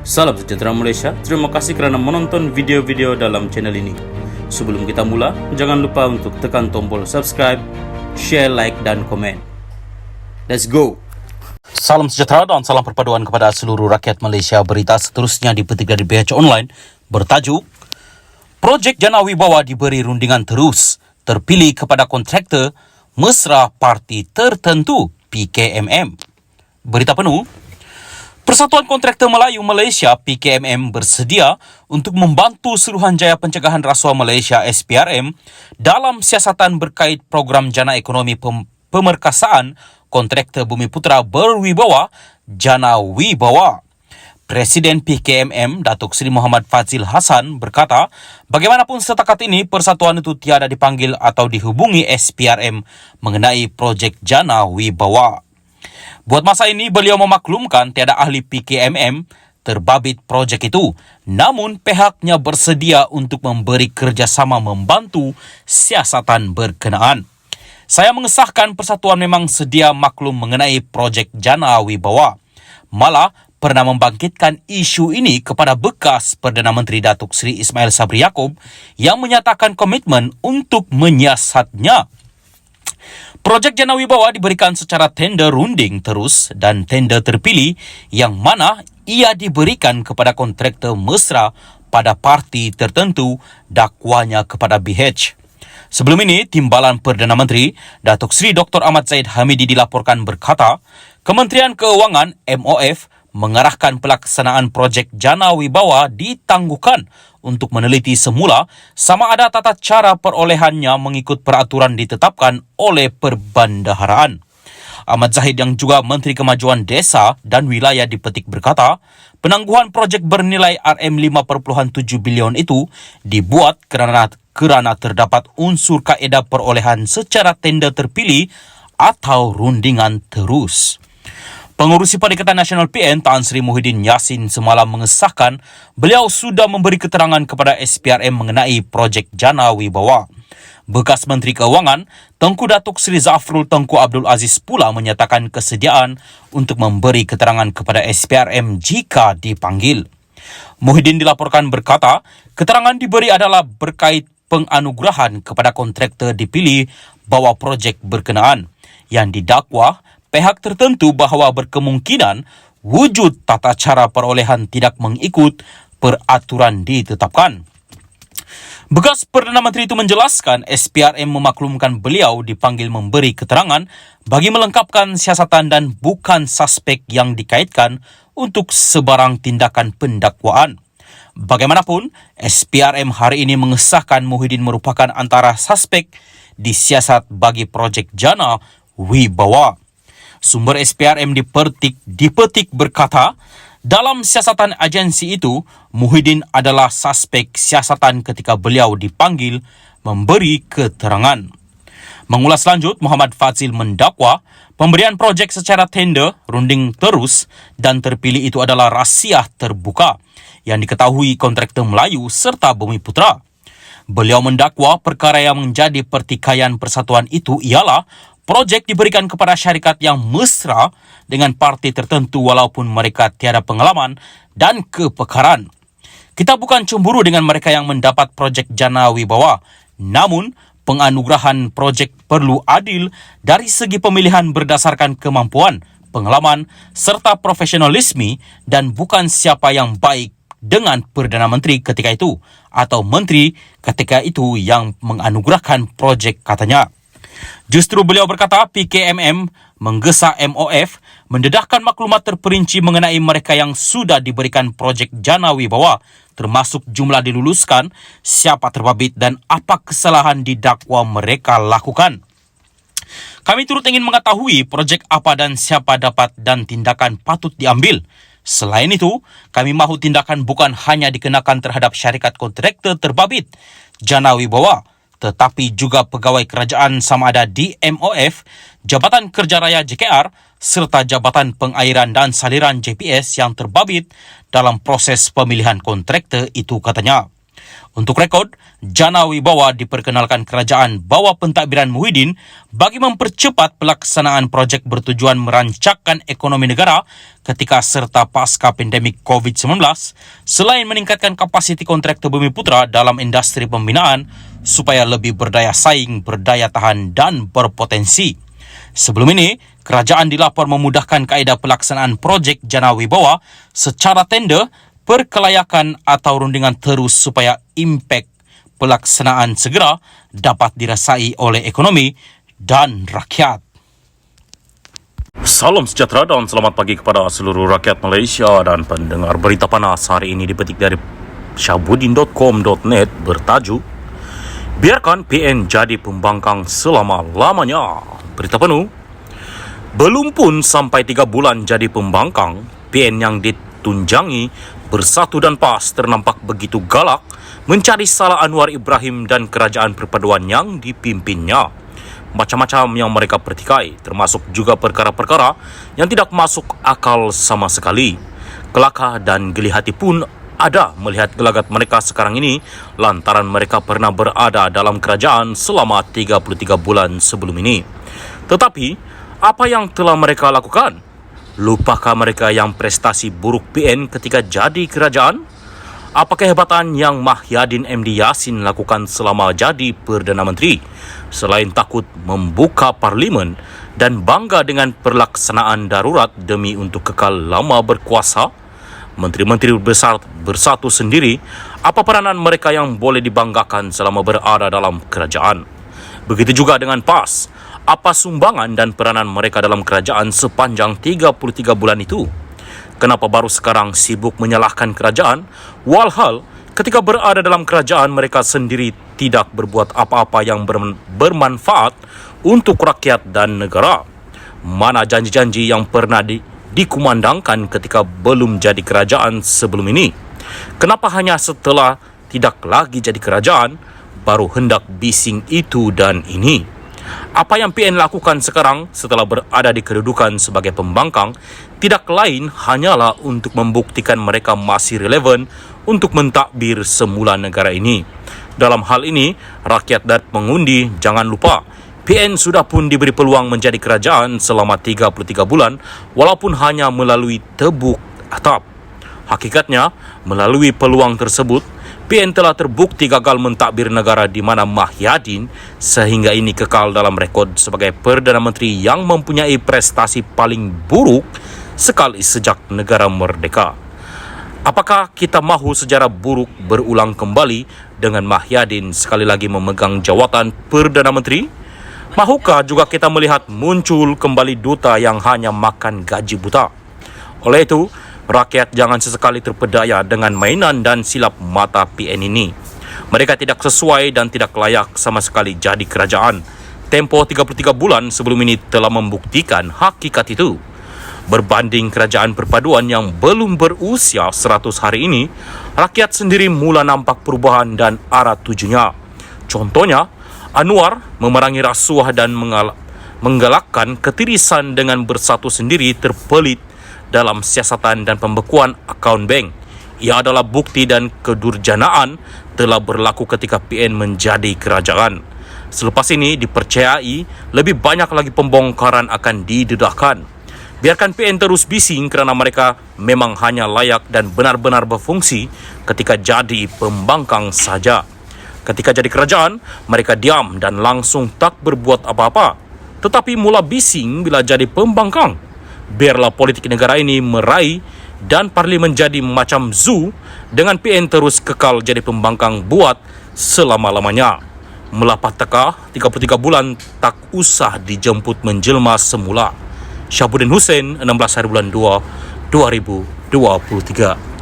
Salam sejahtera Malaysia, terima kasih kerana menonton video-video dalam channel ini. Sebelum kita mula, jangan lupa untuk tekan tombol subscribe, share, like dan komen. Let's go! Salam sejahtera dan salam perpaduan kepada seluruh rakyat Malaysia. Berita seterusnya dipetik dari BH Online bertajuk Projek Jana Wibawa diberi rundingan terus, terpilih kepada kontraktor mesra parti tertentu PKMM. Berita penuh, Persatuan Kontraktor Melayu Malaysia PKMM bersedia untuk membantu Suruhanjaya Pencegahan Rasuah Malaysia SPRM dalam siasatan berkait program Jana Ekonomi Pemerkasaan Kontraktor Bumi Putra Berwibawa Jana Wibawa. Presiden PKMM Datuk Seri Muhammad Fazil Hassan berkata, bagaimanapun setakat ini persatuan itu tiada dipanggil atau dihubungi SPRM mengenai projek Jana Wibawa. Buat masa ini, beliau memaklumkan tiada ahli PKMM terbabit projek itu. Namun, pihaknya bersedia untuk memberi kerjasama membantu siasatan berkenaan. Saya mengesahkan persatuan memang sedia maklum mengenai projek Jana Wibawa. Malah, pernah membangkitkan isu ini kepada bekas Perdana Menteri Datuk Seri Ismail Sabri Yaakob yang menyatakan komitmen untuk menyiasatnya. Projek Jana Wibawa diberikan secara tender runding terus dan tender terpilih yang mana ia diberikan kepada kontraktor mesra pada parti tertentu, dakwanya kepada BH. Sebelum ini, Timbalan Perdana Menteri Datuk Seri Dr. Ahmad Zahid Hamidi dilaporkan berkata, Kementerian Keuangan MOF mengarahkan pelaksanaan projek Jana Wibawa ditangguhkan untuk meneliti semula sama ada tata cara perolehannya mengikut peraturan ditetapkan oleh Perbendaharaan. Ahmad Zahid yang juga Menteri Kemajuan Desa dan Wilayah dipetik berkata, penangguhan projek bernilai RM5.7 bilion itu dibuat kerana terdapat unsur kaedah perolehan secara tender terpilih atau rundingan terus. Pengurusi Perikatan Nasional PN Tan Sri Muhyiddin Yassin semalam mengesahkan beliau sudah memberi keterangan kepada SPRM mengenai projek Jana Wibawa. Bekas Menteri Keuangan Tengku Datuk Seri Zafrul Tengku Abdul Aziz pula menyatakan kesediaan untuk memberi keterangan kepada SPRM jika dipanggil. Muhyiddin dilaporkan berkata, keterangan diberi adalah berkait penganugerahan kepada kontraktor dipilih bawa projek berkenaan yang didakwa pihak tertentu bahawa berkemungkinan wujud tata cara perolehan tidak mengikut peraturan ditetapkan. Bekas Perdana Menteri itu menjelaskan SPRM memaklumkan beliau dipanggil memberi keterangan bagi melengkapkan siasatan dan bukan suspek yang dikaitkan untuk sebarang tindakan pendakwaan. Bagaimanapun, SPRM hari ini mengesahkan Muhyiddin merupakan antara suspek disiasat bagi projek Jana Wibawa. Sumber SPRM dipetik berkata, dalam siasatan agensi itu, Muhyiddin adalah suspek siasatan ketika beliau dipanggil memberi keterangan. Mengulas lanjut, Muhammad Fazil mendakwa pemberian projek secara tender, runding terus dan terpilih itu adalah rahsia terbuka yang diketahui kontraktor Melayu serta Bumi Putra. Beliau mendakwa perkara yang menjadi pertikaian persatuan itu ialah projek diberikan kepada syarikat yang mesra dengan parti tertentu walaupun mereka tiada pengalaman dan kepekaran. Kita bukan cemburu dengan mereka yang mendapat projek Jana Wibawa, namun penganugerahan projek perlu adil dari segi pemilihan berdasarkan kemampuan, pengalaman serta profesionalisme dan bukan siapa yang baik dengan Perdana Menteri ketika itu atau Menteri ketika itu yang menganugerahkan projek, katanya. Justru beliau berkata PKMM menggesa MOF mendedahkan maklumat terperinci mengenai mereka yang sudah diberikan projek Jana Wibawa, termasuk jumlah diluluskan, siapa terbabit dan apa kesalahan didakwa mereka lakukan. Kami turut ingin mengetahui projek apa dan siapa dapat dan tindakan patut diambil. Selain itu, kami mahu tindakan bukan hanya dikenakan terhadap syarikat kontraktor terbabit Jana Wibawa, tetapi juga pegawai kerajaan sama ada di MOF, Jabatan Kerja Raya JKR, serta Jabatan Pengairan dan Saliran JPS yang terbabit dalam proses pemilihan kontraktor itu, katanya. Untuk rekod, Jana Wibawa diperkenalkan kerajaan bawah pentadbiran Muhyiddin bagi mempercepat pelaksanaan projek bertujuan merancangkan ekonomi negara ketika serta pasca pandemik COVID-19 selain meningkatkan kapasiti kontraktor Bumiputra dalam industri pembinaan supaya lebih berdaya saing, berdaya tahan dan berpotensi. Sebelum ini, kerajaan dilapor memudahkan kaedah pelaksanaan projek Jana Wibawa secara tender, perkelayakan atau rundingan terus supaya impak pelaksanaan segera dapat dirasai oleh ekonomi dan rakyat. Salam sejahtera dan selamat pagi kepada seluruh rakyat Malaysia dan pendengar berita panas hari ini dipetik dari syahbudin.com.net bertajuk Biarkan PN jadi pembangkang selama-lamanya. Berita penuh. Belum pun sampai 3 bulan jadi pembangkang, PN yang ditunjangi Bersatu dan PAS ternampak begitu galak mencari salah Anwar Ibrahim dan kerajaan perpaduan yang dipimpinnya. Macam-macam yang mereka pertikai, termasuk juga perkara-perkara yang tidak masuk akal sama sekali. Kelakar dan geli hati pun ada melihat gelagat mereka sekarang ini lantaran mereka pernah berada dalam kerajaan selama 33 bulan sebelum ini. Tetapi, apa yang telah mereka lakukan? Lupakah mereka yang prestasi buruk PN ketika jadi kerajaan? Apa kehebatan yang Mahyadin MD Yassin lakukan selama jadi Perdana Menteri? Selain takut membuka parlimen dan bangga dengan pelaksanaan darurat demi untuk kekal lama berkuasa, menteri-menteri bersatu sendiri, apa peranan mereka yang boleh dibanggakan selama berada dalam kerajaan? Begitu juga dengan PAS. Apa sumbangan dan peranan mereka dalam kerajaan sepanjang 33 bulan itu? Kenapa baru sekarang sibuk menyalahkan kerajaan? Walhal ketika berada dalam kerajaan mereka sendiri tidak berbuat apa-apa yang bermanfaat untuk rakyat dan negara. Mana janji-janji yang pernah dikumandangkan ketika belum jadi kerajaan sebelum ini? Kenapa hanya setelah tidak lagi jadi kerajaan baru hendak bising itu dan ini? Apa yang PN lakukan sekarang setelah berada di kedudukan sebagai pembangkang tidak lain hanyalah untuk membuktikan mereka masih relevan untuk mentadbir semula negara ini. Dalam hal ini, rakyat dan pengundi jangan lupa PN sudah pun diberi peluang menjadi kerajaan selama 33 bulan walaupun hanya melalui tebuk atap. Hakikatnya, melalui peluang tersebut, PN telah terbukti gagal mentadbir negara di mana Mahyadin sehingga ini kekal dalam rekod sebagai Perdana Menteri yang mempunyai prestasi paling buruk sekali sejak negara merdeka. Apakah kita mahu sejarah buruk berulang kembali dengan Mahyadin sekali lagi memegang jawatan Perdana Menteri? Mahukah juga kita melihat muncul kembali duta yang hanya makan gaji buta? Oleh itu, rakyat jangan sesekali terpedaya dengan mainan dan silap mata PN ini. Mereka tidak sesuai dan tidak layak sama sekali jadi kerajaan. Tempoh 33 bulan sebelum ini telah membuktikan hakikat itu. Berbanding kerajaan perpaduan yang belum berusia 100 hari ini, rakyat sendiri mula nampak perubahan dan arah tujunya. Contohnya, Anwar memerangi rasuah dan menggalakkan ketirisan dengan bersatu sendiri terpelit dalam siasatan dan pembekuan akaun bank. Ia adalah bukti dan kedurjanaan telah berlaku ketika PN menjadi kerajaan. Selepas ini dipercayai lebih banyak lagi pembongkaran akan didedahkan. Biarkan PN terus bising kerana mereka memang hanya layak dan benar-benar berfungsi ketika jadi pembangkang saja. Ketika jadi kerajaan, mereka diam dan langsung tak berbuat apa-apa. Tetapi mula bising bila jadi pembangkang. Biarlah politik negara ini meraih dan parlimen jadi macam zoo dengan PN terus kekal jadi pembangkang buat selama-lamanya. Melapat teka 33 bulan tak usah dijemput menjelma semula. Syahbudin Hussein, 16 hari bulan 2, 2023.